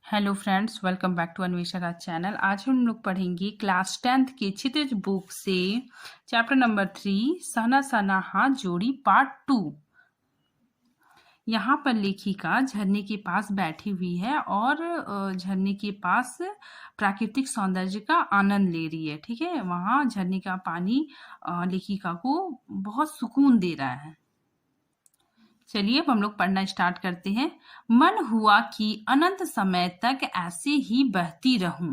Hello friends, welcome back to Anvesha Raj channel. आज हम लोग पढ़ेंगे क्लास 10th के क्षितिज बुक से chapter number 3 Sana Sana Haath Jodi part 2। यहाँ पर लेखिका झरने के पास बैठी हुई है और झरने के पास प्राकृतिक सौंदर्य का आनंद ले रही है। ठीक है, वहाँ झरने का पानी लेखिका को बहुत सुकून दे रहा है। चलिए अब हम लोग पढ़ना स्टार्ट करते हैं। मन हुआ कि अनंत समय तक ऐसे ही बहती रहूं,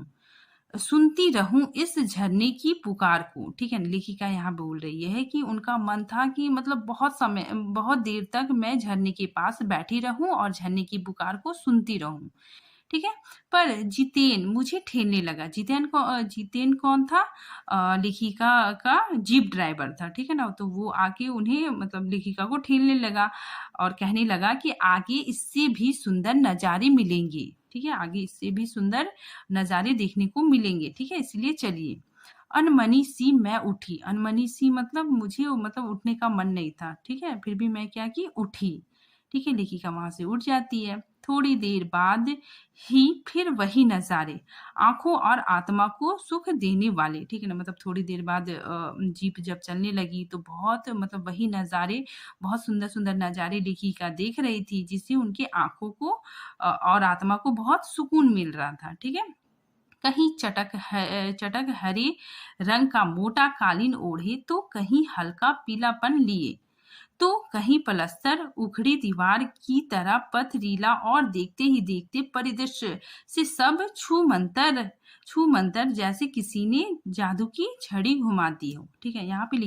सुनती रहूं इस झरने की पुकार को। ठीक है, लेखिका यहाँ बोल रही है कि उनका मन था कि मतलब बहुत देर तक मैं झरने के पास बैठी रहूं और झरने की पुकार को सुनती रहूं। ठीक है, पर जितेन मुझे ठेलने लगा। जितेन कौन था? लेखिका का जीप ड्राइवर था। ठीक है ना, तो वो आके उन्हें मतलब लेखिका को ठेलने लगा और कहने लगा कि आगे इससे भी सुंदर नज़ारे मिलेंगे। ठीक है, आगे इससे भी सुंदर नज़ारे देखने को मिलेंगे। ठीक है, इसलिए चलिए। अनमनी सी मैं उठी। अनमनी सी मतलब मुझे मतलब उठने का मन नहीं था। ठीक है, फिर भी मैं क्या की उठी। ठीक है, लेखिका वहां से उठ जाती है। थोड़ी देर बाद ही फिर वही नज़ारे, आंखों और आत्मा को सुख देने वाले। ठीक है ना, मतलब थोड़ी देर बाद जीप जब चलने लगी तो बहुत मतलब वही नज़ारे, बहुत सुंदर सुंदर नज़ारे लेखिका देख रही थी, जिससे उनके आंखों को और आत्मा को बहुत सुकून मिल रहा था। ठीक है, कहीं चटक हरे रंग का मोटा कालीन ओढ़े तो कहीं हल्का पीलापन लिए, तो कहीं पलस्तर उखड़ी दीवार की तरह पथरीला, और देखते ही देखते परिदृश्य से सब छू मंतर जैसे किसी ने जादू की छड़ी घुमा दी हो। ठीक है, यहाँ पे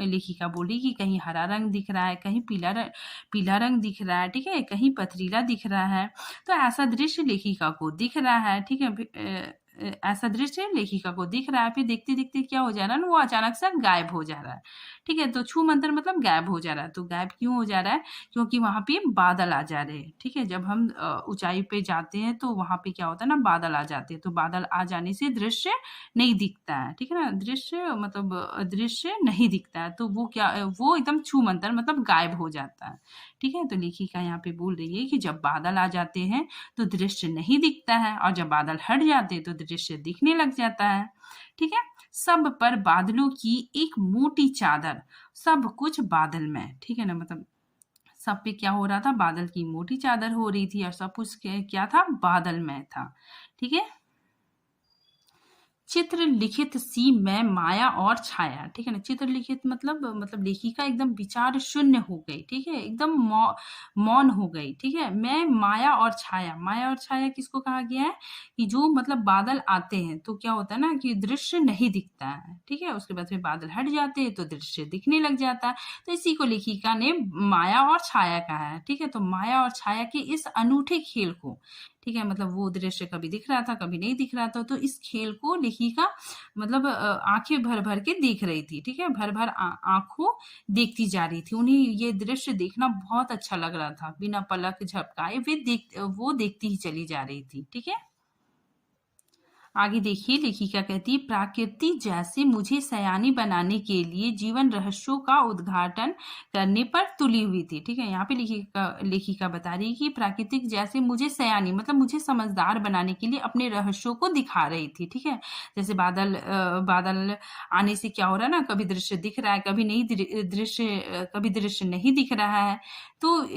लेखिका बोली कि कहीं हरा रंग दिख रहा है, कहीं पीला रंग दिख रहा है। ठीक है, कहीं पथरीला दिख रहा है। तो ऐसा दृश्य लेखिका को दिख रहा है। ठीक है, ऐसा दृश्य लेखिका को दिख रहा है। फिर देखते देखते क्या हो जा रहा है ना, वो अचानक से गायब हो जा रहा है। ठीक है, तो छू मंतर मतलब गायब हो जा रहा है। तो गायब क्यों हो जा रहा है? क्योंकि वहां पे बादल आ जा रहे हैं। ठीक है, जब हम ऊंचाई पे जाते हैं तो वहां पे क्या होता है ना, बादल आ जाते हैं। तो बादल आ जाने से दृश्य नहीं दिखता है। ठीक है ना, दृश्य नहीं दिखता है। तो वो एकदम छू मंतर मतलब गायब हो जाता है। ठीक है, तो लेखिका यहाँ पे बोल रही है कि जब बादल आ जाते हैं तो दृश्य नहीं दिखता है, और जब बादल हट जाते हैं तो दृश्य दिखने लग जाता है। ठीक है, सब पर बादलों की एक मोटी चादर, सब कुछ बादल में। ठीक है ना, मतलब सब पे क्या हो रहा था, बादल की मोटी चादर हो रही थी और सब कुछ क्या था, बादल में था। ठीक है, चित्र लिखित सी मैं माया और छाया। ठीक है ना, चित्र लिखित मतलब लेखिका एकदम विचार शून्य हो गई। ठीक है, एकदम मौन हो गई। ठीक है, मैं माया और छाया। माया और छाया किसको कहा गया है? कि जो मतलब बादल आते हैं तो क्या होता है ना कि दृश्य नहीं दिखता है। ठीक है, उसके बाद फिर बादल हट जाते हैं तो दृश्य दिखने लग जाता है। तो इसी को लेखिका ने माया और छाया कहा है। ठीक है, तो माया और छाया के इस अनूठे खेल को, ठीक है, मतलब वो दृश्य कभी दिख रहा था कभी नहीं दिख रहा था, तो इस खेल को लेखिका मतलब आंखें भर भर के देख रही थी। ठीक है, भर भर आंखों देखती जा रही थी। उन्हें ये दृश्य देखना बहुत अच्छा लग रहा था। बिना पलक झपकाए वो देखती ही चली जा रही थी। ठीक है, आगे देखिए, लेखिका कहती है प्रकृति जैसे मुझे सयानी बनाने के लिए जीवन रहस्यों का उद्घाटन करने पर तुली हुई थी। ठीक है, यहाँ पे लेखिका बता रही है कि प्राकृतिक जैसे मुझे सयानी मतलब मुझे समझदार बनाने के लिए अपने रहस्यों को दिखा रही थी। ठीक है, जैसे बादल आने से क्या हो रहा है ना, कभी दृश्य दिख रहा है कभी नहीं, कभी दृश्य नहीं दिख रहा है। तो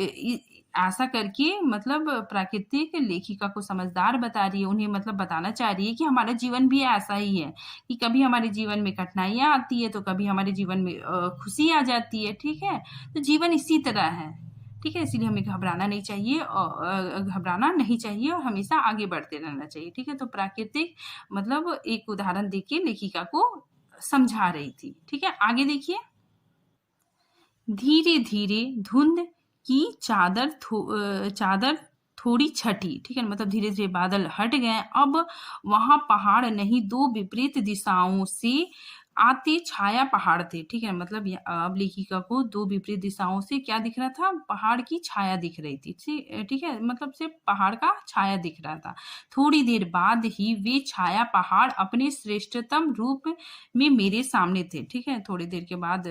ऐसा करके मतलब प्राकृतिक लेखिका को समझदार बता रही है, उन्हें मतलब बताना चाह रही है कि हमारा जीवन भी ऐसा ही है, कि कभी हमारे जीवन में कठिनाइयाँ आती है तो कभी हमारे जीवन में खुशी आ जाती है। ठीक है, तो जीवन इसी तरह है। ठीक है, इसीलिए हमें घबराना नहीं चाहिए और हमेशा आगे बढ़ते रहना चाहिए। ठीक है, तो प्राकृतिक मतलब एक उदाहरण देके लेखिका को समझा रही थी। ठीक है, आगे देखिए। धीरे धीरे धुंध की चादर थोड़ी छटी। ठीक है, मतलब धीरे धीरे बादल हट गए। अब वहां पहाड़ नहीं, दो विपरीत दिशाओं से आते छाया पहाड़ थे, ठीक है? मतलब अब लेखिका को 2 विपरीत दिशाओं से क्या दिख रहा था? पहाड़ की छाया दिख रही थी। ठीक है? मतलब सिर्फ़ पहाड़ का छाया दिख रहा था। थोड़ी देर बाद ही वे छाया पहाड़ अपने श्रेष्ठतम रूप में मेरे सामने थे, ठीक है? थोड़ी देर के बाद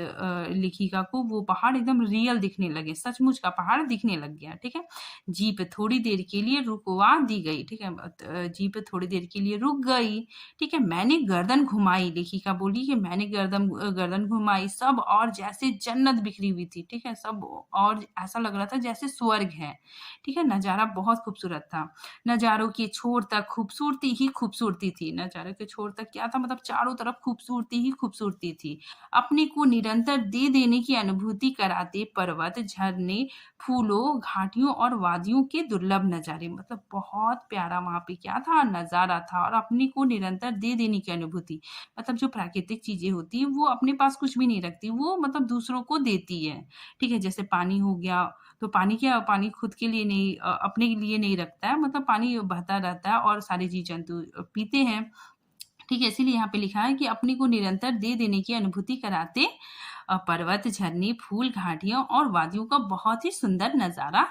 लेखिका को वो पहाड़ एकदम रियल दिखने लगे, सचमुच का पहाड़ दिखने लग गया, ठीक है? जीप थोड़ी देर के लिए रुकवा दी गई, ठीक है? जीप थोड़ी देर के लिए रुक गई, ठीक है? मैंने गर्दन घुमाई, लेखिका बोली कि मैंने गर्दन घुमाई, सब और जैसे जन्नत बिखरी हुई थी, ठीक है? सब और ऐसा लग रहा था जैसे स्वर्ग है, ठीक है? नज़ारा बहुत खूबसूरत था। नज़ारों के छोर तक खूबसूरती ही खूबसूरती थी। नज़ारों के छोर तक क्या था? मतलब चारों तरफ खूबसूरती ही खूबसूरती थी। अपने को निरंतर दे देने की अनुभूति कराते पर्वत, झरने, फूलों, घाटियों और वादियों के दुर्लभ नज़ारे, मतलब बहुत प्यारा वहाँ पे क्या था? नज़ारा था, और अपने को निरंतर दे देने की अनुभूति। मतलब जो प्राकृतिक चीज़ें होती हैं, वो अपने पास कुछ भी नहीं रखती, वो मतलब दूसरों को देती है, ठीक है? जैसे पानी हो गया, तो पानी क्या, पानी खुद के लिए नहीं, अपने लिए नहीं रखता है, मतलब पानी बहता रहता है और सारे जीव-जंतु पीते हैं, ठीक है? इसीलिए यहाँ पे लिखा है कि अपने को निरंतर दे देने की अनुभूति कराते पर्वत, झरने, फूल, घाटियाँ और वादियों का बहुत ही सुंदर नज़ारा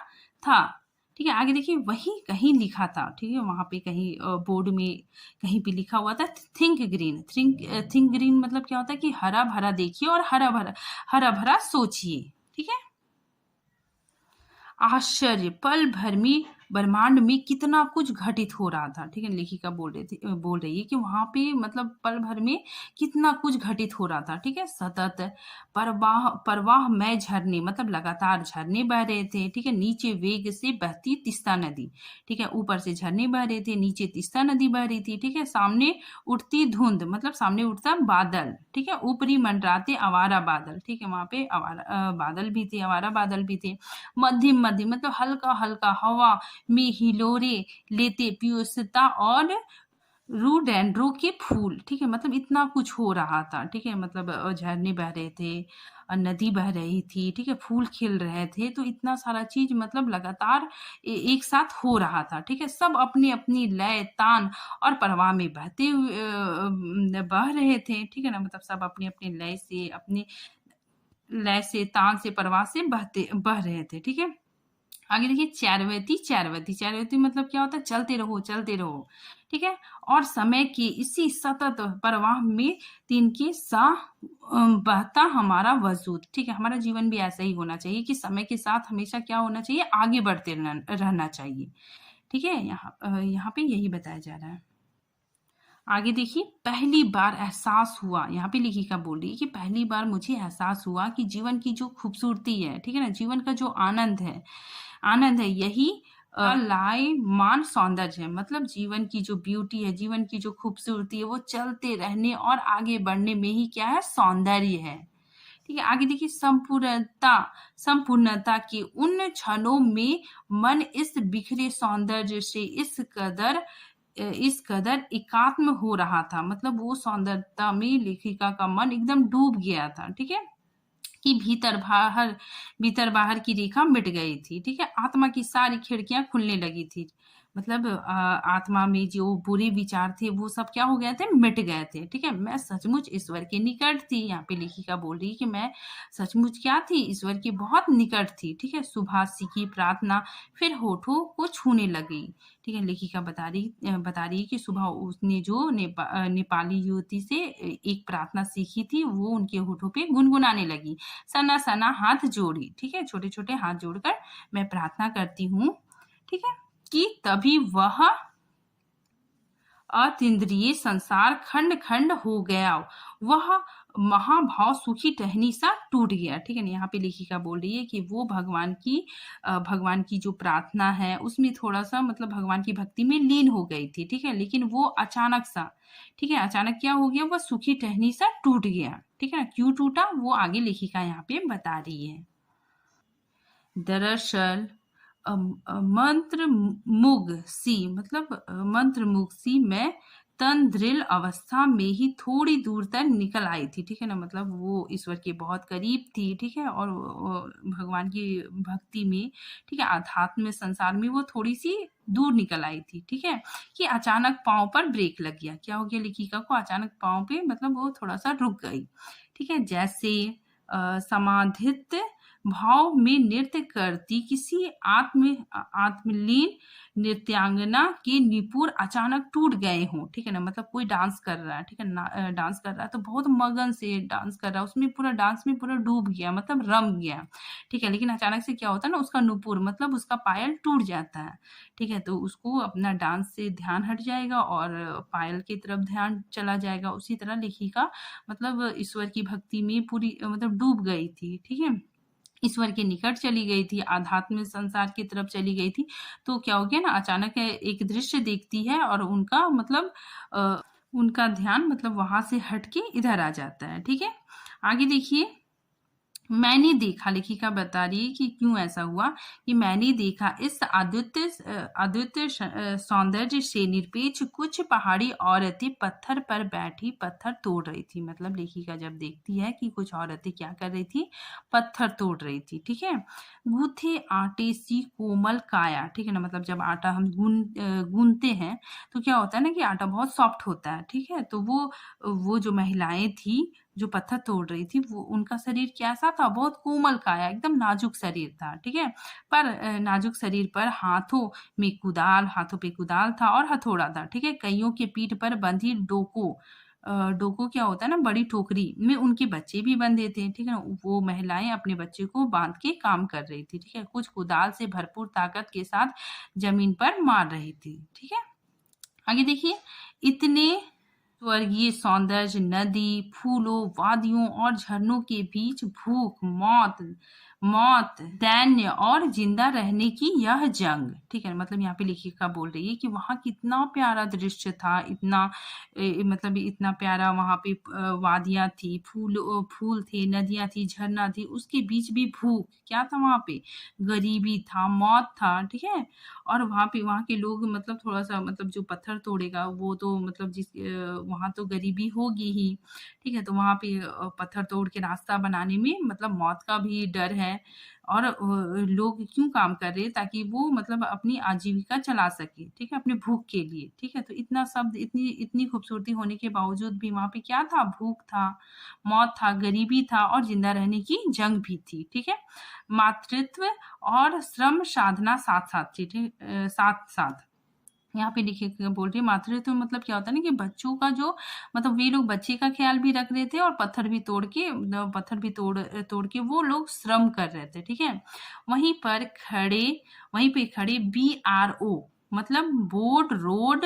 था। ठीक है? आगे देखिए वही कहीं लिखा था, ठीक है? वहाँ पे कहीं बोर्ड में कहीं पे लिखा हुआ था थिंक ग्रीन। थिंक ग्रीन मतलब क्या होता है कि हरा-भरा देखिए और हरा-भरा सोचिए, ठीक है? आश्चर्य पल भर में ब्रह्मांड में कितना कुछ घटित हो रहा था, ठीक है? लेखिका बोल रही है कि वहाँ पे मतलब पल भर में कितना कुछ घटित हो रहा था, ठीक है? सतत प्रवाहमय झरने, मतलब लगातार झरने बह रहे थे, ठीक है? नीचे वेग से बहती तीस्ता नदी, ठीक है? ऊपर से झरने बह रहे थे, नीचे तीस्ता नदी बह रही थी, ठीक है? सामने उठती धुंध, मतलब सामने उठता बादल, ठीक है? ऊपरी मंडराते आवारा बादल, ठीक है? वहाँ पे बादल भी थे, आवारा बादल भी थे। मध्यम मतलब हल्का-हल्का हवा में हिलोरे लेते पियूषता और रोडेंड्रो के फूल, ठीक है? मतलब इतना कुछ हो रहा था, ठीक है? मतलब झरने बह रहे थे, नदी बह रही थी, ठीक है? फूल खिल रहे थे, तो इतना सारा चीज़ मतलब लगातार एक साथ हो रहा था, ठीक है? सब अपनी-अपनी लय, तान और प्रवाह में बहते हुए बह रहे थे, ठीक है ना? मतलब सब अपनी-अपनी लय से, तान से, प्रवाह से बह रहे थे, ठीक है? आगे देखिए चारवती मतलब क्या होता है? चलते रहो, ठीक है? और समय के इसी सतत प्रवाह में तिनके साथ बहता हमारा वजूद, ठीक है? हमारा जीवन भी ऐसा ही होना चाहिए कि समय के साथ हमेशा क्या होना चाहिए? आगे बढ़ते रहना चाहिए, ठीक है? यहाँ पे यही बताया जा रहा है। आगे देखिए पहली बार एहसास हुआ, यहाँ पे लेखिका बोल रही है कि पहली बार मुझे एहसास हुआ कि जीवन की जो खूबसूरती है, ठीक है ना? जीवन का जो आनंद है यही लायमान सौंदर्य है, मतलब जीवन की जो ब्यूटी है, जीवन की जो खूबसूरती है, वो चलते रहने और आगे बढ़ने में ही क्या है? सौंदर्य है। ठीक है? आगे देखिए संपूर्णता के उन क्षणों में मन इस बिखरे सौंदर्य से इस कदर एकात्म हो रहा था, मतलब वो सौंदर्यता में लेखिका का मन एकदम डूब गया था, ठीक है? कि भीतर बाहर की रेखा मिट गई थी, ठीक है? आत्मा की सारी खिड़कियाँ खुलने लगी थी। मतलब आत्मा में जो बुरे विचार थे वो सब क्या हो गए थे? मिट गए थे, ठीक है? मैं सचमुच ईश्वर के निकट थी। यहाँ पे लेखिका बोल रही है कि मैं सचमुच क्या थी? ईश्वर के बहुत निकट थी, ठीक है? सुभाषी की प्रार्थना फिर होठों को छूने लगी, ठीक है? लेखिका बता रही है कि सुबह उसने जो नेपाली युवती से एक प्रार्थना सीखी थी, वो उनके होठों पे गुनगुनाने लगी। सना-सना हाथ जोड़ी, ठीक है? छोटे-छोटे हाथ जोड़कर मैं प्रार्थना करती हूँ, ठीक है? कि तभी वह अतीन्द्रिय संसार खंड-खंड हो गया। वह महाभाव सुखी टहनी सा टूट गया, ठीक है ना? यहाँ पे लेखिका बोल रही है कि वो भगवान की जो प्रार्थना है, उसमें थोड़ा-सा मतलब भगवान की भक्ति में लीन हो गई थी, ठीक है? लेकिन वो अचानक सा, ठीक है? अचानक क्या हो गया? वह सुखी टहनी सा टूट गया, ठीक है ना? क्यों टूटा? वो आगे लेखिका यहाँ पे बता रही है। दरअसल मंत्रमुग्ध सी मैं तन दृढ़ अवस्था में ही थोड़ी दूर तक निकल आई थी, ठीक है ना? मतलब वो ईश्वर के बहुत करीब थी, ठीक है? और भगवान की भक्ति में, ठीक है? आध्यात्म संसार में वो थोड़ी सी दूर निकल आई थी, ठीक है, कि अचानक पाँव पर ब्रेक लग गया। क्या हो गया लेखिका को, अचानक पाँव पे मतलब वो थोड़ा-सा रुक गई, ठीक है। जैसे समाधित भाव में नृत्य करती किसी आत्मलीन नृत्यांगना के निपुण अचानक टूट गए हों, ठीक है ना। मतलब कोई डांस कर रहा है, ठीक है ना, डांस कर रहा है तो बहुत मगन से डांस कर रहा है, उसमें पूरा डांस में पूरा डूब गया, मतलब रम गया, ठीक है। लेकिन अचानक से क्या होता है ना, उसका नुपुर मतलब उसका पायल टूट जाता है, ठीक है। तो उसको अपना डांस से ध्यान हट जाएगा और पायल की तरफ ध्यान चला जाएगा। उसी तरह लेखिका मतलब ईश्वर की भक्ति में पूरी मतलब डूब गई थी, ठीक है। ईश्वर के निकट चली गई थी, आध्यात्मिक संसार की तरफ चली गई थी। तो क्या हो गया ना, अचानक एक दृश्य देखती है और उनका मतलब उनका ध्यान मतलब वहां से हट के इधर आ जाता है, ठीक है। आगे देखिए, मैंने देखा, लेखिका बता रही है कि क्यों ऐसा हुआ, कि मैंने देखा इस अद्वितीय सौंदर्य से निरपेक्ष कुछ पहाड़ी औरतें पत्थर पर बैठी पत्थर तोड़ रही थी। मतलब लेखिका जब देखती है कि कुछ औरतें क्या कर रही थी, पत्थर तोड़ रही थी, ठीक है। गूथे आटे सी कोमल काया, ठीक है ना, मतलब जब आटा हम गूंथते हैं तो क्या होता है ना कि आटा बहुत सॉफ्ट होता है, ठीक है। तो वो जो महिलाएं थी जो पत्थर तोड़ रही थी, वो उनका शरीर कैसा था, बहुत कोमल काया, एकदम नाजुक शरीर था, ठीक है। पर नाजुक शरीर पर हाथों पे कुदाल था और हथौड़ा था, ठीक है। कईयों के पीठ पर बंधी डोको क्या होता है ना, बड़ी टोकरी में उनके बच्चे भी बंधे थे, ठीक है ना। वो महिलाएं अपने बच्चे को बांध के काम कर रही थी, ठीक है। कुछ कुदाल से भरपूर ताकत के साथ जमीन पर मार रही थी, ठीक है। आगे देखिए, इतने स्वर्गीय सौंदर्य, नदी, फूलों, वादियों और झरनों के बीच भूख, मौत, दैन्य और जिंदा रहने की यह जंग, ठीक है। मतलब यहाँ पे लेखिका बोल रही है कि वहां कितना प्यारा दृश्य था, इतना मतलब इतना प्यारा वहां पे वादियां थी, फूल थे, नदियां थी, झरना थी, उसके बीच भी भूख, क्या था वहां पे, गरीबी था, मौत था, ठीक है। और वहाँ के लोग मतलब थोड़ा-सा मतलब जो पत्थर तोड़ेगा वो तो मतलब वहाँ तो गरीबी होगी ही, ठीक है? तो वहाँ पे पत्थर तोड़ के रास्ता बनाने में मतलब मौत का भी डर है और लोग क्यों काम कर रहे हैं ताकि वो मतलब अपनी आजीविका चला सके, ठीक है? अपने भूख के लिए, ठीक है? तो इतना शब्द इतनी इतनी खूबसूरती होने के बावजूद भी वहाँ पे क्या था? भूख था, मौत था, गरीबी था और ज़िंदा रहने की जंग भी थी, ठीक है? मातृत्व और श्रम साधना साथ-साथ थी, साथ-साथ। यहाँ पे देखिए बोल रही है मातृत्व मतलब क्या होता है ना कि बच्चों का जो मतलब वे लोग बच्चे का ख्याल भी रख रहे थे और पत्थर भी तोड़ के वो लोग श्रम कर रहे थे, ठीक है। वहीं पे खड़े BRO मतलब बोर्ड रोड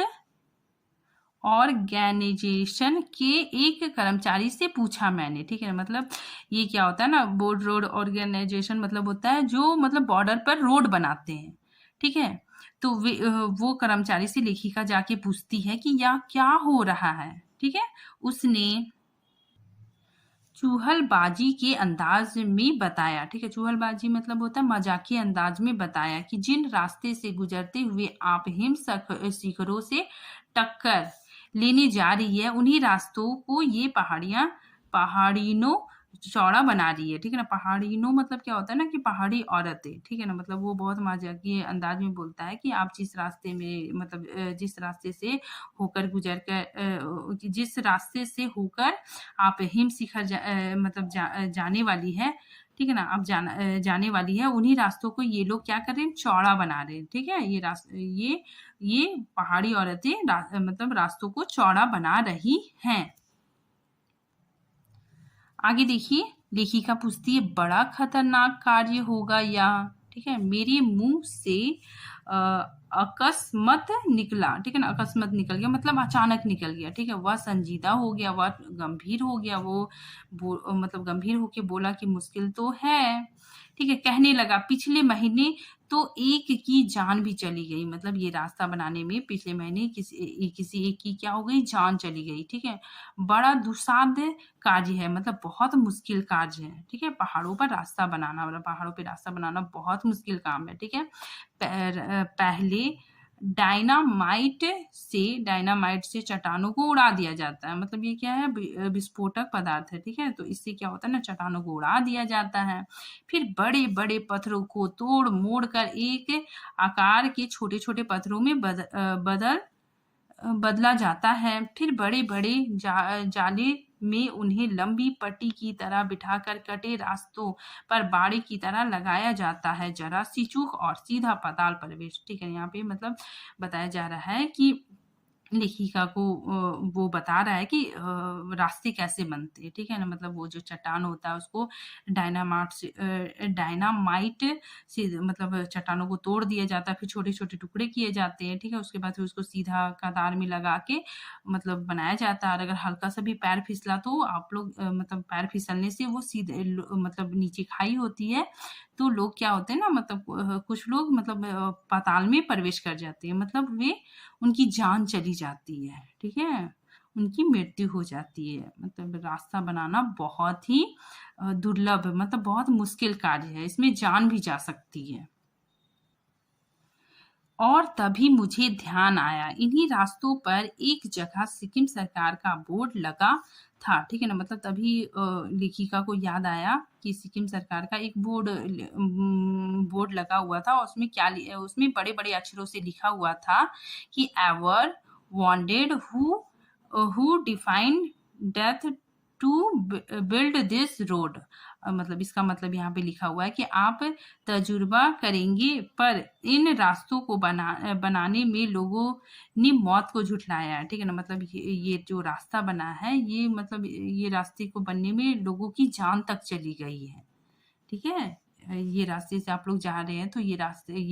ऑर्गेनाइजेशन के एक कर्मचारी से पूछा मैंने, ठीक है। मतलब ये क्या होता है ना, बोर्ड रोड ऑर्गेनाइजेशन मतलब होता है जो मतलब बॉर्डर पर रोड बनाते हैं, ठीक है। तो वो कर्मचारी से लेखिका जाके पूछती है कि यह क्या हो रहा है, ठीक है। उसने चूहलबाजी के अंदाज में बताया, ठीक है। चूहलबाजी मतलब होता है मजाकिया अंदाज में बताया कि जिन रास्ते से गुजरते हुए आप शिखरों से टक्कर लेने जा रही है उन्हीं रास्तों को ये पहाड़ियों चौड़ा बना रही है, ठीक है ना। पहाड़ियों मतलब क्या होता है ना कि पहाड़ी औरतें, ठीक है ना। मतलब वो बहुत मजाकिया अंदाज में बोलता है कि आप जिस रास्ते में मतलब जिस रास्ते से होकर आप हिम शिखर जाने वाली है, ठीक है ना। अब जाने वाली है उन्हीं रास्तों को ये लोग क्या कर रहे हैं, चौड़ा बना रहे हैं, ठीक है। ये पहाड़ी औरतें मतलब रास्तों को चौड़ा बना रही हैं। आगे देखिए, लेखिका पूछती है बड़ा खतरनाक कार्य होगा यह, ठीक है। मेरे मुंह से अकस्मात निकला, ठीक है ना। अकस्मात निकल गया मतलब अचानक निकल गया, ठीक है। वह संजीदा हो गया, वह गंभीर हो गया, मतलब गंभीर होके बोला कि मुश्किल तो है, ठीक है। कहने लगा पिछले महीने तो एक की जान भी चली गई, मतलब ये रास्ता बनाने में पिछले महीने किसी एक की क्या हो गई, जान चली गई, ठीक है। बड़ा दुस्साध्य कार्य है, मतलब बहुत मुश्किल कार्य है, ठीक है। पहाड़ों पर रास्ता बनाना मतलब पहाड़ों पे रास्ता बनाना बहुत मुश्किल काम है, ठीक है। पहले डायनामाइट से चट्टानों को उड़ा दिया जाता है। मतलब ये क्या है, विस्फोटक पदार्थ है, ठीक है। तो इससे क्या होता है ना, चट्टानों को उड़ा दिया जाता है। फिर बड़े बड़े पत्थरों को तोड़ मोड़ कर एक आकार के छोटे छोटे पत्थरों में बदला जाता है। फिर बड़े बड़े जाले में उन्हें लंबी पट्टी की तरह बिठाकर कटे रास्तों पर बाड़ी की तरह लगाया जाता है। जरा सी चूक और सीधा पाताल प्रवेश, ठीक है। यहाँ पे मतलब बताया जा रहा है कि लेखिका को वो बता रहा है कि रास्ते कैसे बनते हैं, ठीक है ना। मतलब वो जो चट्टान होता है उसको डायनामाइट से मतलब चट्टानों को तोड़ दिया जाता है, फिर छोटे छोटे टुकड़े किए जाते हैं, ठीक है। उसके बाद फिर उसको सीधा कतार में लगा के मतलब बनाया जाता है। और अगर हल्का सा भी पैर फिसला तो आप लोग मतलब पैर फिसलने से वो सीधे मतलब नीचे खाई होती है, तो लोग क्या होते हैं ना, मतलब कुछ लोग मतलब पाताल में प्रवेश कर जाते हैं, मतलब वे उनकी जान चली जाती है, ठीक है, उनकी मृत्यु हो जाती है। मतलब रास्ता बनाना बहुत ही दुर्लभ, मतलब बहुत मुश्किल कार्य है, इसमें जान भी जा सकती है। और तभी मुझे ध्यान आया, इन्हीं रास्तों पर एक जगह सिक्किम सरकार का बोर्ड लगा था, ठीक है ना। मतलब तभी लेखिका को याद आया कि सिक्किम सरकार का एक बोर्ड लगा हुआ था, उसमें उसमें बड़े बड़े अक्षरों से लिखा हुआ था कि ever wanted who defined death to build this road. मतलब इसका मतलब यहाँ पे लिखा हुआ है कि आप तजुर्बा करेंगे, पर इन रास्तों को बनाने में लोगों ने मौत को झुठलाया है, ठीक है ना। मतलब ये जो रास्ता बना है, ये मतलब ये रास्ते को बनने में लोगों की जान तक चली गई है, ठीक है। ये रास्ते से आप लोग जा रहे हैं तो ये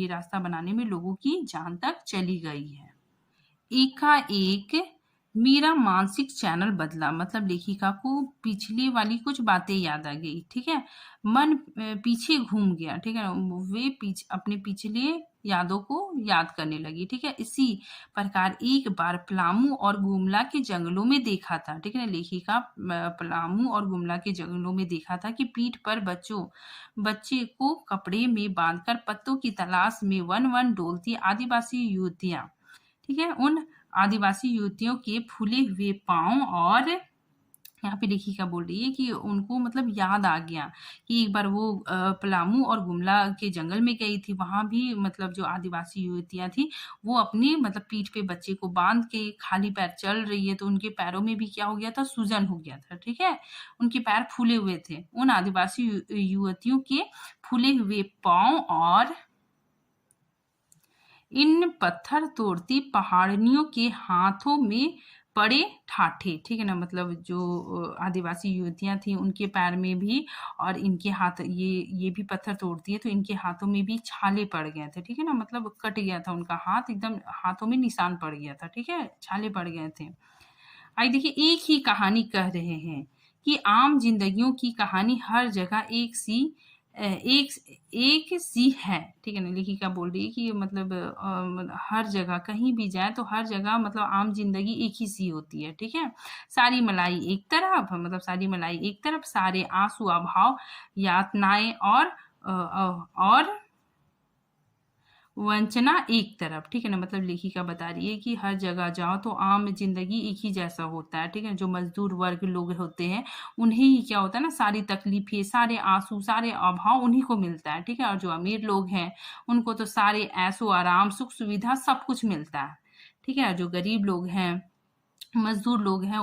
रास्ता बनाने में लोगों की जान तक चली गई है। एकाएक मेरा मानसिक चैनल बदला, मतलब लेखिका को पिछले वाली कुछ बातें याद आ गई, ठीक है। मन पीछे घूम गया, ठीक है। वे अपने पिछले यादों को याद करने लगी, ठीक है। इसी प्रकार एक बार पलामू और गुमला के जंगलों में देखा था, ठीक है। लेखिका पलामू और गुमला के जंगलों में देखा था कि पीठ पर बच्चे को कपड़े में बांधकर पत्तों की तलाश में वन वन डोलती आदिवासी युवतियां, ठीक है। उन आदिवासी युवतियों के फूले हुए पांव, और यहाँ पे लेखिका बोल रही है कि उनको मतलब याद आ गया कि एक बार वो पलामू और गुमला के जंगल में गई थी, वहां भी मतलब जो आदिवासी युवतियां थी वो अपनी मतलब पीठ पे बच्चे को बांध के खाली पैर चल रही है, तो उनके पैरों में भी क्या हो गया था, सूजन हो गया था, ठीक है। उनके पैर फूले हुए थे। उन आदिवासी युवतियों के फूले हुए पांव और इन पत्थर तोड़ती पहाड़ियों के हाथों में पड़े ठाठे, ठीक है ना। मतलब जो आदिवासी युवतियां थी उनके पैर में भी और इनके हाथ, ये भी पत्थर तोड़ती है तो इनके हाथों में भी छाले पड़ गए थे, ठीक है ना। मतलब कट गया था उनका हाथ, एकदम हाथों में निशान पड़ गया था, ठीक है, छाले पड़ गए थे। आइए देखिए, एक ही कहानी कह रहे हैं कि आम जिंदगियों की कहानी हर जगह एक एक सी है, ठीक है ना। लेखिका बोल रही है कि मतलब हर जगह कहीं भी जाए तो हर जगह मतलब आम जिंदगी एक ही सी होती है, ठीक है। सारी मलाई एक तरफ, मतलब सारी मलाई एक तरफ, सारे आंसू अभाव यातनाएं और वंचना एक तरफ, ठीक है ना। मतलब लेखिका बता रही है कि हर जगह जाओ तो आम जिंदगी एक ही जैसा होता है, ठीक है। जो मजदूर वर्ग लोग होते हैं उन्हें ही क्या होता है ना, सारी तकलीफें, सारे आंसू, सारे अभाव उन्हीं को मिलता है, ठीक है। और जो अमीर लोग हैं उनको तो सारे ऐशो आराम, सुख सुविधा सब कुछ मिलता है, ठीक है। जो गरीब लोग हैं, मजदूर लोग हैं,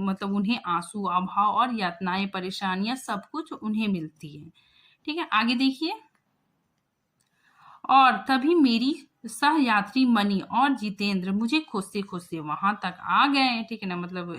मतलब उन्हें आंसू, अभाव और यातनाएं, परेशानियां सब कुछ उन्हें मिलती है, ठीक है। आगे देखिए। और तभी मेरी सहयात्री मणि और जितेंद्र मुझे खोजते खोजते वहां तक आ गए, ठीक है ना। मतलब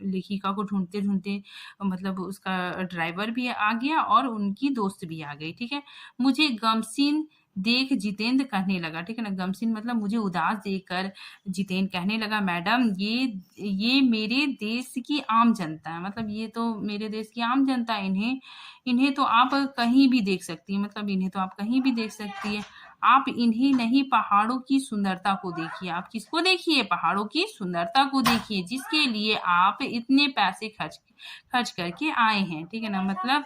लेखिका को ढूंढते ढूंढते मतलब उसका ड्राइवर भी आ गया और उनकी दोस्त भी आ गई, ठीक है। मुझे गमसीन देख जितेंद्र कहने लगा, ठीक है ना। गमसीन मतलब मुझे उदास देखकर जितेंद्र कहने लगा, मैडम ये मेरे देश की आम जनता है, मतलब ये तो मेरे देश की आम जनता है, इन्हें इन्हें तो आप कहीं भी देख सकती है, मतलब इन्हें तो आप कहीं भी देख सकती है। आप इन्हें नहीं, पहाड़ों की सुंदरता को देखिए। आप किसको देखिए? पहाड़ों की सुंदरता को देखिए, जिसके लिए आप इतने पैसे खर्च खर्च करके आए हैं, ठीक है ना। मतलब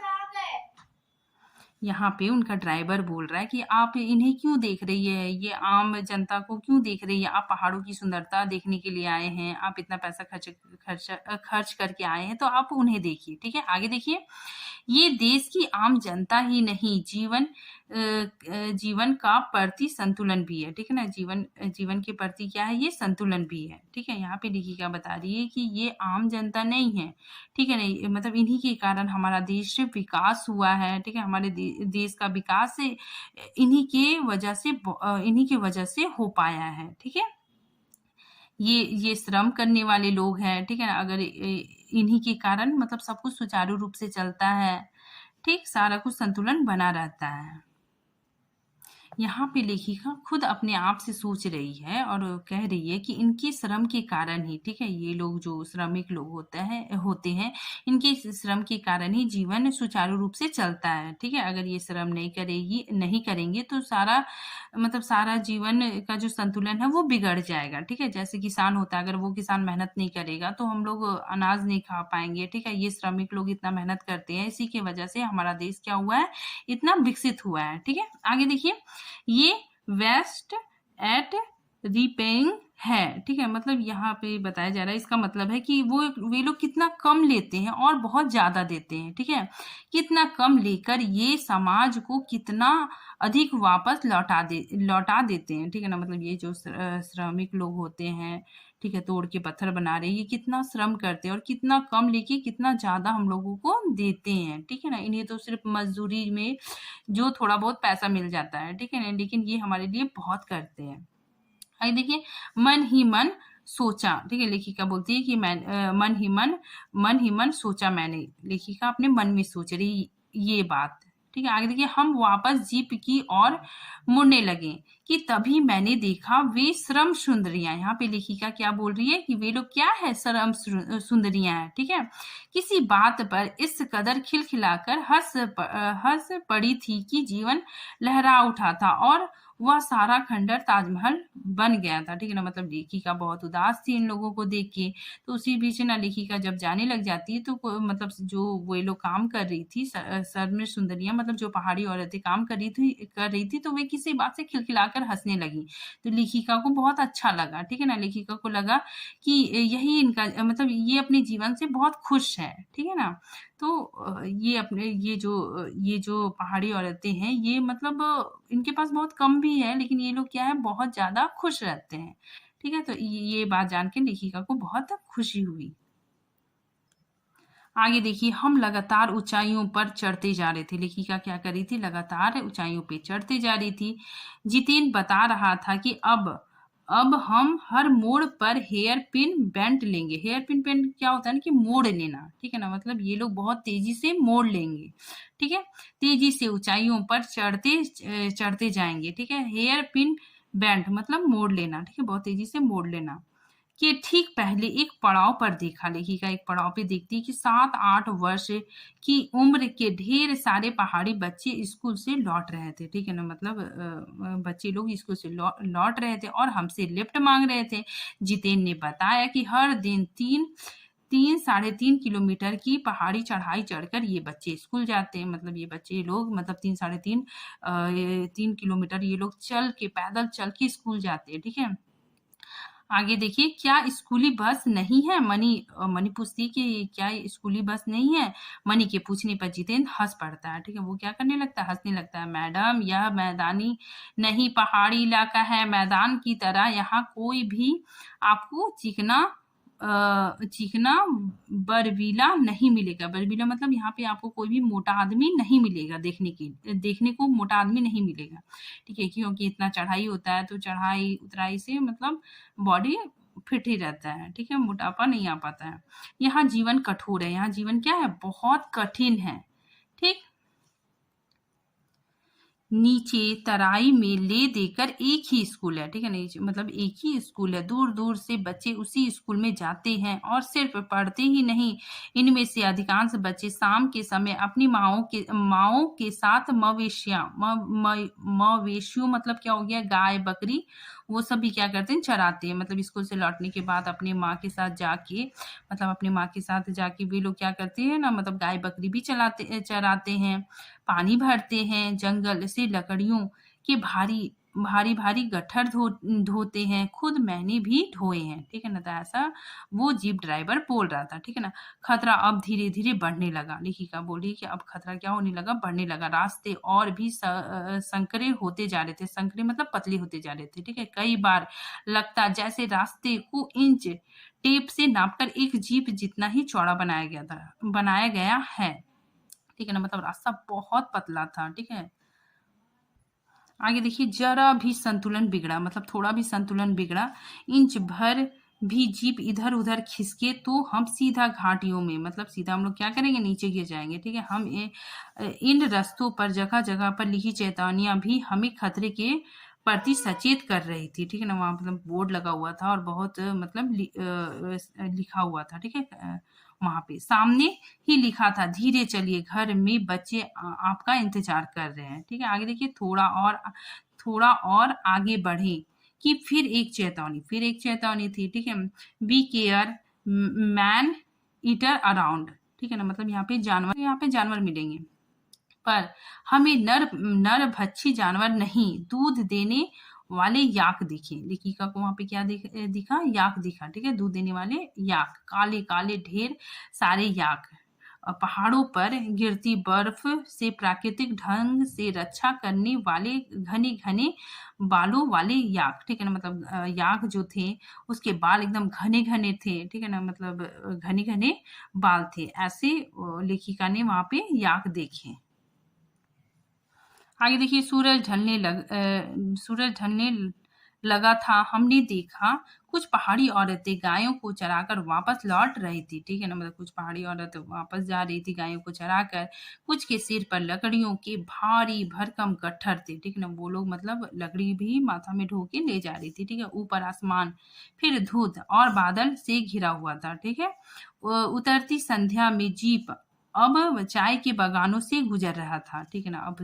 यहाँ पे उनका ड्राइवर बोल रहा है कि आप इन्हें क्यों देख रही है, ये आम जनता को क्यों देख रही है, आप पहाड़ों की सुंदरता देखने के लिए आए हैं, आप इतना पैसा खर्च करके आए हैं, तो आप उन्हें देखिए। ठीक है, आगे देखिए, ये देश की आम जनता ही नहीं, जीवन का प्रति संतुलन भी है। ठीक है ना, जीवन के प्रति क्या है, ये संतुलन भी है। ठीक है, यहाँ पे लेखिका बता रही है कि ये आम जनता नहीं है। ठीक है ना, मतलब इन्हीं के कारण हमारा देश विकास हुआ है। ठीक है, हमारे देश का विकास इन्हीं के वजह से हो पाया है। ठीक है, ये श्रम करने वाले लोग हैं। ठीक है ना, अगर इन्हीं के कारण मतलब सब कुछ सुचारू रूप से चलता है। ठीक, सारा कुछ संतुलन बना रहता है। यहाँ पे लेखिका खुद अपने आप से सोच रही है और कह रही है कि इनके श्रम के कारण ही, ठीक है, ये लोग जो श्रमिक लोग होते हैं, इनके श्रम के कारण ही जीवन सुचारू रूप से चलता है। ठीक है, अगर ये श्रम नहीं करेंगे तो सारा जीवन का जो संतुलन है वो बिगड़ जाएगा। ठीक है, जैसे किसान होता है, अगर वो किसान मेहनत नहीं करेगा तो हम लोग अनाज नहीं खा पाएंगे। ठीक है, ये श्रमिक लोग इतना मेहनत करते हैं, इसी की वजह से हमारा देश क्या हुआ है, इतना विकसित हुआ है। ठीक है, आगे देखिए, ये वेस्ट एट रिपेइंग है। ठीक है, मतलब यहाँ पे बताया जा रहा है, इसका मतलब है कि वे लोग कितना कम लेते हैं और बहुत ज्यादा देते हैं। ठीक है, कितना कम लेकर ये समाज को कितना अधिक वापस लौटा देते हैं। ठीक है ना, मतलब ये जो श्रमिक लोग होते हैं, ठीक है, तोड़ के पत्थर बना रहे हैं, ये कितना श्रम करते हैं और कितना कम लेके कितना ज्यादा हम लोगों को देते हैं। ठीक है ना, इन्हें तो सिर्फ मजदूरी में जो थोड़ा बहुत पैसा मिल जाता है। ठीक है ना, लेकिन ये हमारे लिए बहुत करते हैं। आगे देखिए, मन ही मन सोचा। ठीक है, लेखिका बोलती है कि मन ही मन सोचा मैंने। लेखिका अपने मन में सोच रही ये बात। ठीक है, आगे देखिए, हम वापस जीप की ओर मुड़ने लगे कि तभी मैंने देखा वे श्रम सुंदरियां। यहाँ पे लेखिका क्या बोल रही है कि वे लोग क्या है, श्रम सुंदरियां है। ठीक है, किसी बात पर इस कदर खिलखिलाकर हंस पड़ी थी कि जीवन लहरा उठा था और वह सारा खंडर ताजमहल बन गया था। ठीक है ना, मतलब लेखिका बहुत उदास थी इन लोगों को देख के। तो उसी बीच ना लेखिका जब जाने लग जाती है तो मतलब जो वो लोग काम कर रही थी, शर्म सुंदरियां, मतलब जो पहाड़ी औरतें काम कर रही थी, तो वे किसी बात से खिलखिलाकर हंसने लगी। तो लेखिका को बहुत अच्छा लगा। ठीक है ना, लेखिका को लगा कि यही इनका मतलब ये अपने जीवन से बहुत खुश है। ठीक है ना, तो ये जो पहाड़ी औरतें हैं, ये मतलब इनके पास बहुत कम भी है, लेकिन ये लोग क्या है, बहुत ज्यादा खुश रहते हैं। ठीक है, तो ये बात जान के लेखिका को बहुत खुशी हुई। आगे देखिए, हम लगातार ऊंचाइयों पर चढ़ते जा रहे थे। लेखिका क्या कर रही थी, लगातार ऊंचाइयों पे चढ़ते जा रही थी। जितेन बता रहा था कि अब हम हर मोड़ पर हेयर पिन बेंट लेंगे। हेयर पिन क्या होता है ना, कि मोड़ लेना। ठीक है ना, मतलब ये लोग बहुत तेजी से मोड़ लेंगे। ठीक है, तेजी से ऊंचाइयों पर चढ़ते जाएंगे। ठीक है, हेयर पिन बेंट मतलब मोड़ लेना। ठीक है, बहुत तेजी से मोड़ लेना। के ठीक पहले एक पड़ाव पर देखा। लेखिका एक पड़ाव पे देखती है कि 7-8 वर्ष की उम्र के ढेर सारे पहाड़ी बच्चे स्कूल से लौट रहे थे। ठीक है ना, मतलब बच्चे लोग स्कूल से लौट रहे थे और हमसे लिफ्ट मांग रहे थे। जितेन ने बताया कि हर दिन 3-3.5 किलोमीटर की पहाड़ी चढ़ाई चढ़कर ये बच्चे स्कूल जाते हैं। मतलब ये बच्चे लोग मतलब 3 किलोमीटर ये लोग पैदल चल के स्कूल जाते हैं। ठीक है, आगे देखिए, क्या स्कूली बस नहीं है? मनी पूछती कि क्या स्कूली बस नहीं है? मनी के पूछने पर जितेंद्र हंस पड़ता है। ठीक है, वो क्या करने लगता है, हंसने लगता है। मैडम, यह मैदानी नहीं पहाड़ी इलाका है। मैदान की तरह यहाँ कोई भी आपको चीकना बर्फीला नहीं मिलेगा। बर्फीला मतलब यहाँ पे आपको कोई भी मोटा आदमी नहीं मिलेगा। देखने को मोटा आदमी नहीं मिलेगा। ठीक है, क्योंकि इतना चढ़ाई होता है, तो चढ़ाई उतराई से मतलब बॉडी फिट ही रहता है। ठीक है, मोटापा नहीं आ पाता है। यहाँ जीवन कठोर है। यहाँ जीवन क्या है, बहुत कठिन है। ठीक, नीचे तराई में ले देकर एक ही स्कूल है। ठीक है, नीचे मतलब एक ही स्कूल है। दूर दूर से बच्चे उसी स्कूल में जाते हैं और सिर्फ पढ़ते ही नहीं, इनमें से अधिकांश बच्चे शाम के समय अपनी माओ के साथ मवेशियों मतलब क्या हो गया, गाय बकरी, वो सब भी क्या करते हैं, चराते हैं। मतलब स्कूल से लौटने के बाद अपने माँ के साथ जाके, मतलब अपनी माँ के साथ जाके वे लोग क्या करते हैं ना, मतलब गाय बकरी भी चराते हैं, पानी भरते हैं, जंगल से लकड़ियों के भारी भारी भारी गट्ठर धोते हैं, खुद मैंने भी ढोए हैं। ठीक है ना, तो ऐसा वो जीप ड्राइवर बोल रहा था। ठीक है ना, खतरा अब धीरे धीरे बढ़ने लगा। लेखिका बोली कि अब खतरा क्या होने लगा, बढ़ने लगा। रास्ते और भी संकरे होते जा रहे थे। संकरे मतलब पतले होते जा रहे थे। ठीक है, कई बार लगता जैसे रास्ते को इंच टेप से नापकर एक जीप जितना ही चौड़ा बनाया गया है। ठीक है ना, मतलब रास्ता बहुत पतला था। ठीक है, आगे देखिए, जरा भी संतुलन बिगड़ा, मतलब थोड़ा भी संतुलन बिगड़ा, इंच भर भी जीप इधर उधर खिसके तो हम सीधा घाटियों में, मतलब सीधा हम लोग क्या करेंगे, नीचे गिर जाएंगे। ठीक है, इन रास्तों पर जगह जगह पर लिखी चेतावनियां भी हमें खतरे के प्रति सचेत कर रही थी। ठीक है ना, वहां मतलब बोर्ड लगा हुआ था और बहुत मतलब लिखा हुआ था। ठीक है, वहां पे सामने ही लिखा था, धीरे चलिए, घर में बच्चे आपका इंतजार कर रहे हैं। ठीक है, आगे देखिए, थोड़ा और आगे बढ़े कि फिर एक चेतावनी थी। ठीक है, be care man eater around. ठीक है ना, मतलब यहाँ पे जानवर मिलेंगे, पर हमें नर भक्षी जानवर नहीं, दूध देने वाले याक दिखे। लेखिका को वहां पे क्या दिखा, याक दिखा। ठीक है, दूध देने वाले याक, काले काले ढेर सारे याक, पहाड़ों पर गिरती बर्फ से प्राकृतिक ढंग से रक्षा करने वाले घने घने बालों वाले याक। ठीक है ना, मतलब याक जो थे उसके बाल एकदम घने घने थे। ठीक है ना, मतलब घने घने बाल थे। ऐसे लेखिका ने वहां पे याक देखे। आगे देखिए, सूरज ढलने लगा था। हमने देखा कुछ पहाड़ी औरतें गायों को चराकर वापस लौट रही थी। ठीक है ना, मतलब कुछ पहाड़ी औरतें वापस जा रही थी गायों को चराकर। कुछ के सिर पर लकड़ियों के भारी भरकम गट्ठर थे। ठीक है ना, वो लोग मतलब लकड़ी भी माथा में ढो के ले जा रही थी। ठीक है, ऊपर आसमान फिर धुंध और बादल से घिरा हुआ था। ठीक है, उतरती संध्या में जीप अब चाय के बागानों से गुजर रहा था। ठीक है ना, अब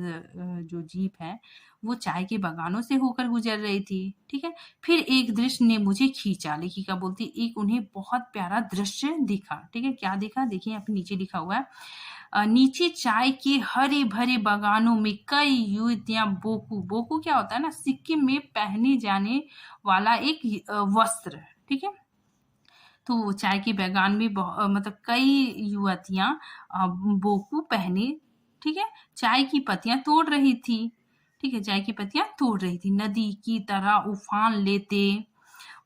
जो जीप है वो चाय के बागानों से होकर गुजर रही थी। ठीक है, फिर एक दृश्य ने मुझे खींचा। लेखिका बोलती, एक उन्हें बहुत प्यारा दृश्य दिखा। ठीक है, क्या दिखा, देखिए यहाँ पे नीचे लिखा हुआ है, नीचे चाय के हरे भरे बागानों में कई युवतियां, बोकू, बोकू क्या होता है ना, सिक्किम में पहने जाने वाला एक वस्त्र। ठीक है, तो चाय के बागान में मतलब कई युवतियां बोकू पहने, ठीक है, चाय की पत्तियां तोड़ रही थी। ठीक है, चाय की पत्तियां तोड़ रही थी, नदी की तरह उफान लेते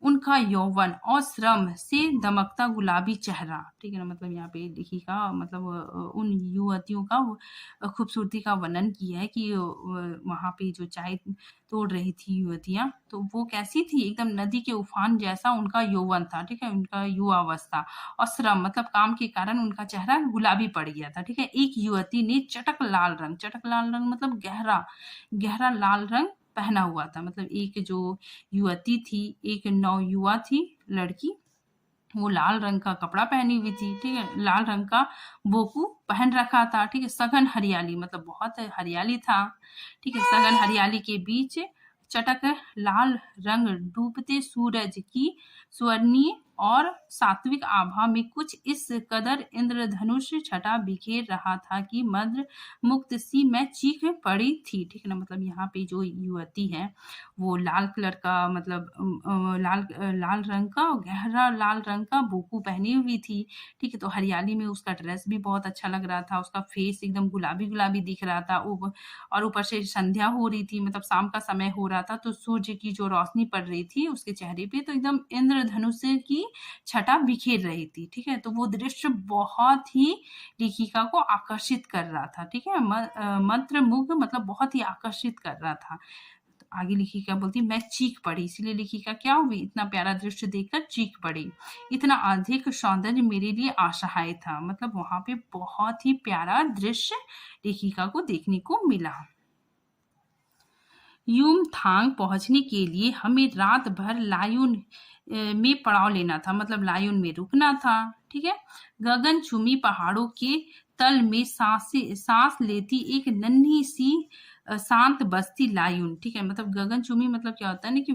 उनका यौवन और श्रम से दमकता गुलाबी चेहरा। ठीक है ना, मतलब यहाँ पे लेखिका मतलब उन युवतियों का खूबसूरती का वर्णन किया है कि वहां पे जो चाय तोड़ रही थी युवतियां, तो वो कैसी थी, एकदम नदी के उफान जैसा उनका यौवन था। ठीक है, उनका युवावस्था और श्रम मतलब काम के कारण उनका चेहरा गुलाबी पड़ गया था। ठीक है, एक युवती ने चटक लाल रंग मतलब गहरा गहरा लाल रंग पहना हुआ था। मतलब एक जो युवती थी, एक नवयुवा थी लड़की, वो लाल रंग का कपड़ा पहनी हुई थी। ठीक है, लाल रंग का बोकू पहन रखा था। ठीक है, सघन हरियाली मतलब बहुत हरियाली था। ठीक है, सघन हरियाली के बीच चटक लाल रंग डूबते सूरज की स्वर्णीय और सात्विक आभा में कुछ इस कदर इंद्रधनुष छटा बिखेर रहा था कि मंत्र मुक्त सी मैं चीख पड़ी थी। ठीक है ना, मतलब यहाँ पे जो युवती है वो लाल कलर का मतलब लाल रंग का, गहरा लाल रंग का बोकू पहनी हुई थी। ठीक है, तो हरियाली में उसका ड्रेस भी बहुत अच्छा लग रहा था, उसका फेस एकदम गुलाबी गुलाबी दिख रहा था। और ऊपर से संध्या हो रही थी, मतलब शाम का समय हो रहा था, तो सूर्य की जो रोशनी पड़ रही थी उसके चेहरे पे, तो एकदम इंद्रधनुष की छटा बिखेर रही थी। ठीक है, तो वो दृश्य बहुत ही लेखिका को आकर्षित कर रहा था। ठीक है, मंत्रमुग्ध मतलब बहुत ही आकर्षित कर रहा था। तो आगे लेखिका बोलती, मैं चीख पड़ी। इसलिए लेखिका क्या हुई, इतना प्यारा दृश्य देखकर चीख पड़ी। इतना अधिक सौंदर्य मेरे लिए असहाय था। मतलब वहां पे बहुत ही प्यारा दृश्य लेखिका को देखने को मिला। युमथांग पहुंचने के लिए हमें रात भर लायुन में पड़ाव लेना था, मतलब लायुन में रुकना था। ठीक है, गगनचुंबी पहाड़ों के तल में सांस लेती एक नन्ही सी शांत बस्ती लायून, ठीक है? मतलब गगनचुम्बी मतलब क्या होता है ना कि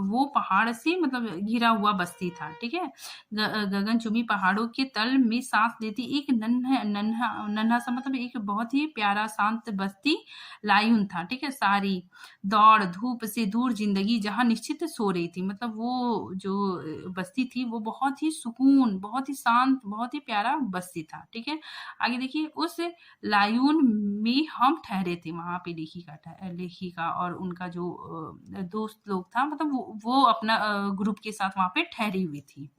वो पहाड़ से मतलब घिरा हुआ बस्ती था, ठीक है? गगनचुम्बी पहाड़ों के तल में साँस लेती एक नन्हा-सा मतलब एक बहुत ही प्यारा शांत बस्ती लायून था, ठीक है? सारी दौड़-धूप से दूर ज़िंदगी जहाँ निश्चित सो रही थी। मतलब वो जो बस्ती थी वो बहुत ही सुकून, बहुत ही शांत, बहुत ही प्यारा बस्ती था, ठीक है? आगे देखिए उस लायून में हम ठहरे थे, वहाँ पे लेखिका और उनका जो दोस्त लोग था मतलब वो अपना ग्रुप के साथ वहाँ पे ठहरी हुई थी।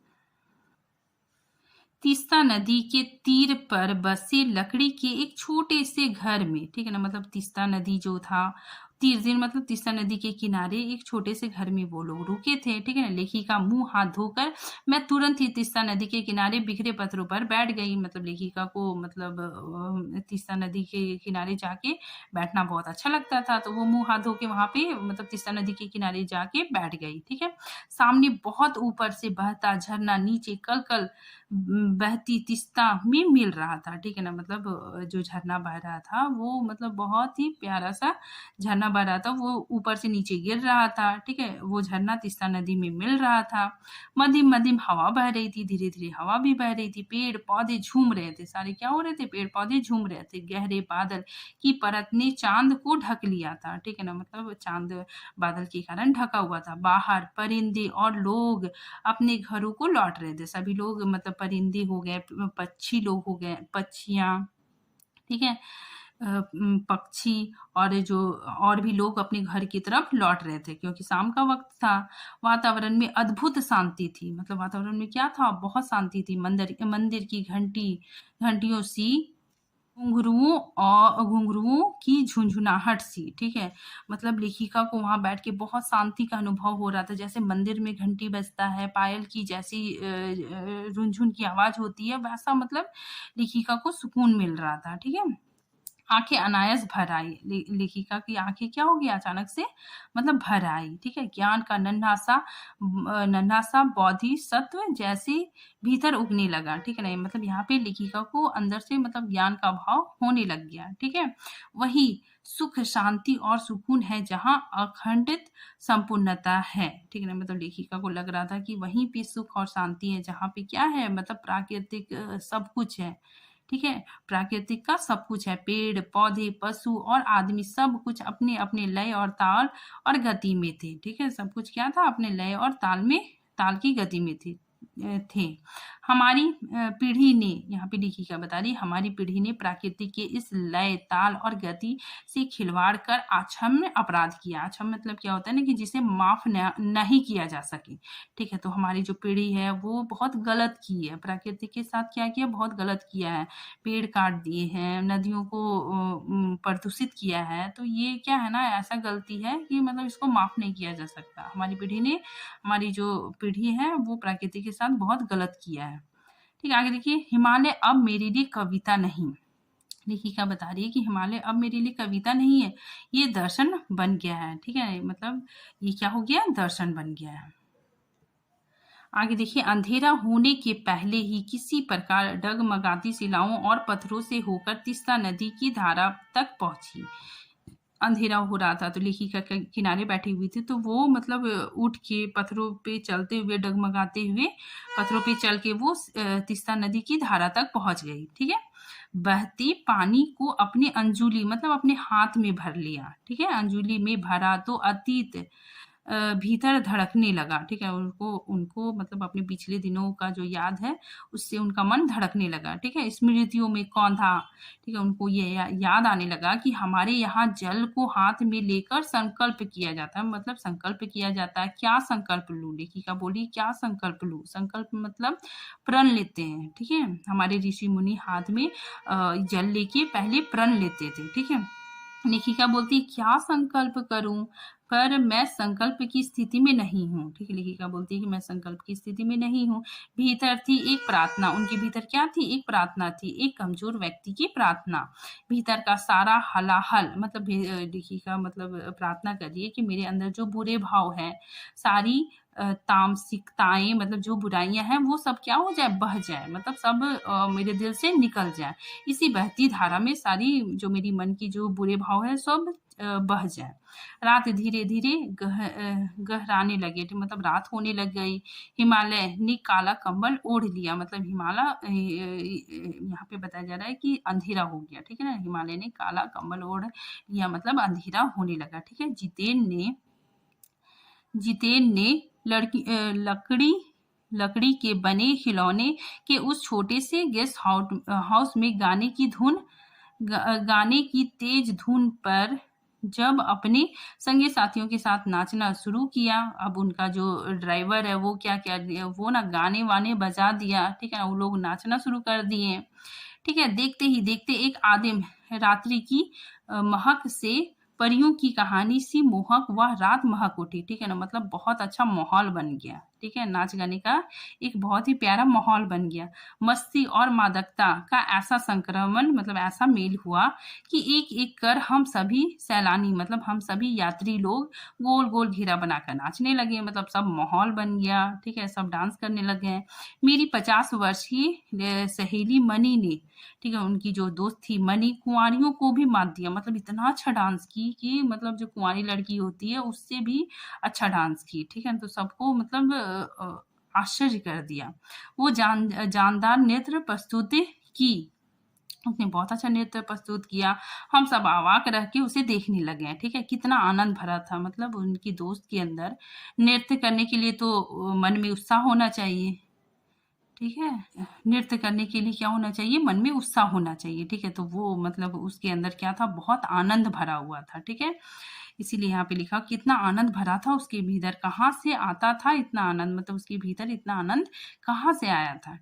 तीस्ता नदी के तीर पर बसे लकड़ी के एक छोटे से घर में, ठीक है ना? मतलब तीस्ता नदी जो था, तीर मतलब तीस्ता नदी के किनारे एक छोटे से घर में वो लोग रुके थे, ठीक है ना? लेखिका मुँह हाथ धोकर मैं तुरंत ही तीस्ता नदी के किनारे बिखरे पत्थरों पर बैठ गई। मतलब लेखिका को मतलब तीस्ता नदी के किनारे जाके बैठना बहुत अच्छा लगता था, तो वो मुँह हाथ धो के वहाँ पे मतलब तीस्ता नदी के किनारे जाके बैठ गई, ठीक है? सामने बहुत ऊपर से बहता झरना नीचे कल-कल बहती तीस्ता में मिल रहा था, ठीक है ना? मतलब जो झरना बह रहा था वो मतलब बहुत ही प्यारा-सा झरना बह रहा था, वो ऊपर से नीचे गिर रहा था, ठीक है? वो झरना तीस्ता नदी में मिल रहा था। मधिम-मधिम हवा बह रही थी, धीरे-धीरे हवा भी बह रही थी, पेड़-पौधे झूम रहे थे, सारे क्या हो रहे थे? पेड़-पौधे झूम रहे थे। गहरे बादल की परत ने चाँद को ढक लिया था, ठीक है ना? मतलब चाँद बादल के कारण ढका हुआ था। बाहर परिंदे और लोग अपने घरों को लौट रहे थे। सभी लोग मतलब परिंदे हो गए, पक्षी लोग हो गए, पक्षियाँ, ठीक है? पक्षी और जो और भी लोग अपने घर की तरफ लौट रहे थे क्योंकि शाम का वक़्त था। वातावरण में अद्भुत शांति थी। मतलब वातावरण में क्या था? बहुत शांति थी। मंदिर की घंटियों सी घुंघरुओं की झुनझुनाहट सी, ठीक है? मतलब लेखिका को वहाँ बैठ के बहुत शांति का अनुभव हो रहा था, जैसे मंदिर में घंटी बजता है, पायल की जैसी रुनझुन की आवाज़ होती है, वैसा मतलब लेखिका को सुकून मिल रहा था, ठीक है? आँखें अनायास भर आई। लेखिका की आँखें क्या हो गई अचानक से मतलब भर आई, ठीक है? ज्ञान का नन्हा-सा बोधिसत्व जैसे भीतर उगने लगा, ठीक है ना? मतलब यहाँ पे लेखिका को अंदर से मतलब ज्ञान का भाव होने लग गया, ठीक है? वही सुख, शांति और सुकून है जहाँ अखंडित संपूर्णता है, ठीक है ना? मतलब लेखिका को लग रहा था कि वहीं पे सुख और शांति है, जहाँ पे क्या है मतलब प्राकृतिक सब कुछ है, ठीक है? प्राकृतिक का सब कुछ है, पेड़, पौधे, पशु और आदमी सब कुछ अपने-अपने लय और ताल और गति में थे, ठीक है? सब कुछ क्या था? अपने लय और ताल की गति में थे। हमारी पीढ़ी ने यहाँ पे लेखिका बता रही है, हमारी पीढ़ी ने प्रकृति के इस लय, ताल और गति से खिलवाड़ कर अक्षम्य अपराध किया। अक्षम्य मतलब क्या होता है ना कि जिसे माफ़ नहीं किया जा सके, ठीक है? तो हमारी जो पीढ़ी है वो बहुत गलत की है, प्रकृति के साथ क्या किया? बहुत गलत किया है। पेड़ काट दिए हैं, नदियों को प्रदूषित किया है, तो ये क्या है ना ऐसा गलती है कि मतलब इसको माफ़ नहीं किया जा सकता। हमारी जो पीढ़ी है वो प्रकृति के साथ बहुत गलत किया है। ठीक है, आगे देखिए हिमालय अब मेरे लिए कविता नहीं। लेखिका बता रही है कि हिमालय अब मेरे लिए कविता नहीं है, ये दर्शन बन गया है, ठीक है? मतलब ये क्या हो गया? दर्शन बन गया है। आगे देखिए अंधेरा होने के पहले ही किसी प्रकार डगमगाती शिलाओं और पत्थरों से होकर तीस्ता नदी की धारा तक पहुंची। अंधेरा हो रहा था तो लेखिका के किनारे बैठी हुई थी तो वो मतलब उठ के पत्थरों पे चलते हुए डगमगाते हुए पत्थरों पे चल के वो तीस्ता नदी की धारा तक पहुंच गई, ठीक है? बहते पानी को अपने अंजुली मतलब अपने हाथ में भर लिया, ठीक है? अंजुली में भरा तो अतीत भीतर धड़कने लगा, ठीक है? उनको उनको मतलब अपने पिछले दिनों का जो याद है, उससे उनका मन धड़कने लगा, ठीक है? स्मृतियों में कौंधा, ठीक है? उनको ये याद आने लगा कि हमारे यहाँ जल को हाथ में लेकर संकल्प किया जाता है, मतलब संकल्प किया जाता है। क्या संकल्प लूँ? लेखिका बोली क्या संकल्प लूँ? संकल्प मतलब प्रण लेते हैं, ठीक है? हमारे ऋषि-मुनि हाथ में जल लेके पहले प्रण लेते थे, ठीक है? लेखिका बोलती क्या संकल्प करूं पर मैं संकल्प की स्थिति में नहीं हूँ, ठीक है? लेखिका बोलती है कि मैं संकल्प की स्थिति में नहीं हूँ। भीतर थी एक प्रार्थना, उनके भीतर क्या थी? एक प्रार्थना थी, एक कमजोर व्यक्ति की प्रार्थना। भीतर का सारा हलाहल मतलब लेखिका मतलब प्रार्थना कर रही है कि मेरे अंदर जो बुरे भाव है सारी तामसिकताएं, मतलब जो बुराइयां हैं वो सब क्या हो जाए, बह जाए, मतलब सब मेरे दिल से निकल जाए। इसी बहती धारा में सारी जो मेरी मन की जो बुरे भाव है सब बह जाए। रात धीरे धीरे गहराने लगे, तो मतलब रात होने लग गई। हिमालय ने काला कंबल ओढ़ लिया, मतलब यहाँ पे बताया जा रहा है कि अंधेरा हो गया, ठीक है ना। हिमालय ने काला कंबल ओढ़ लिया मतलब अंधेरा होने लगा, ठीक है। जितेन ने लकड़ी के बने खिलौने के उस छोटे से गेस्ट हाउस में गाने की तेज धुन पर जब अपने संगी साथियों के साथ नाचना शुरू किया। अब उनका जो ड्राइवर है वो क्या क्या वो ना गाने वाने बजा दिया, ठीक है ना। वो लोग नाचना शुरू कर दिए, ठीक है। देखते ही देखते एक आदिम रात्रि की महक से परियों की कहानी सी मोहक वह रात महक उठी, ठीक है ना। मतलब बहुत अच्छा माहौल बन गया, ठीक है। नाच गाने का एक बहुत ही प्यारा माहौल बन गया। मस्ती और मादकता का ऐसा संक्रमण, मतलब ऐसा मेल हुआ कि एक एक कर हम सभी सैलानी, मतलब हम सभी यात्री लोग गोल गोल घेरा बनाकर नाचने लगे, मतलब सब माहौल बन गया, ठीक है। सब डांस करने लगे। मेरी 50 वर्ष की सहेली मनी ने, ठीक है, उनकी जो दोस्त थी मनी, कुंवारियों को भी मात दिया, मतलब इतना अच्छा डांस की कि मतलब जो कुंवारी लड़की होती है उससे भी अच्छा डांस की, ठीक है। तो सबको मतलब आश्चर्य कर दिया। वो जानदार नृत्य प्रस्तुति की, उसने बहुत अच्छा नृत्य प्रस्तुत किया। हम सब अवाक रह के उसे देखने लगे हैं, ठीक है। कितना आनंद भरा था, मतलब उनकी दोस्त के अंदर नृत्य करने के लिए तो मन में उत्साह होना चाहिए, ठीक है। नृत्य करने के लिए क्या होना चाहिए, मन में उत्साह होना चाहिए, ठीक है। तो वो मतलब उसके अंदर क्या था, बहुत आनंद भरा हुआ था, ठीक है। इसीलिए यहाँ पे लिखा कितना आनंद भरा था उसके भीतर, कहाँ से आता था इतना आनंद, मतलब उसके भीतर इतना आनंद कहाँ से आया था।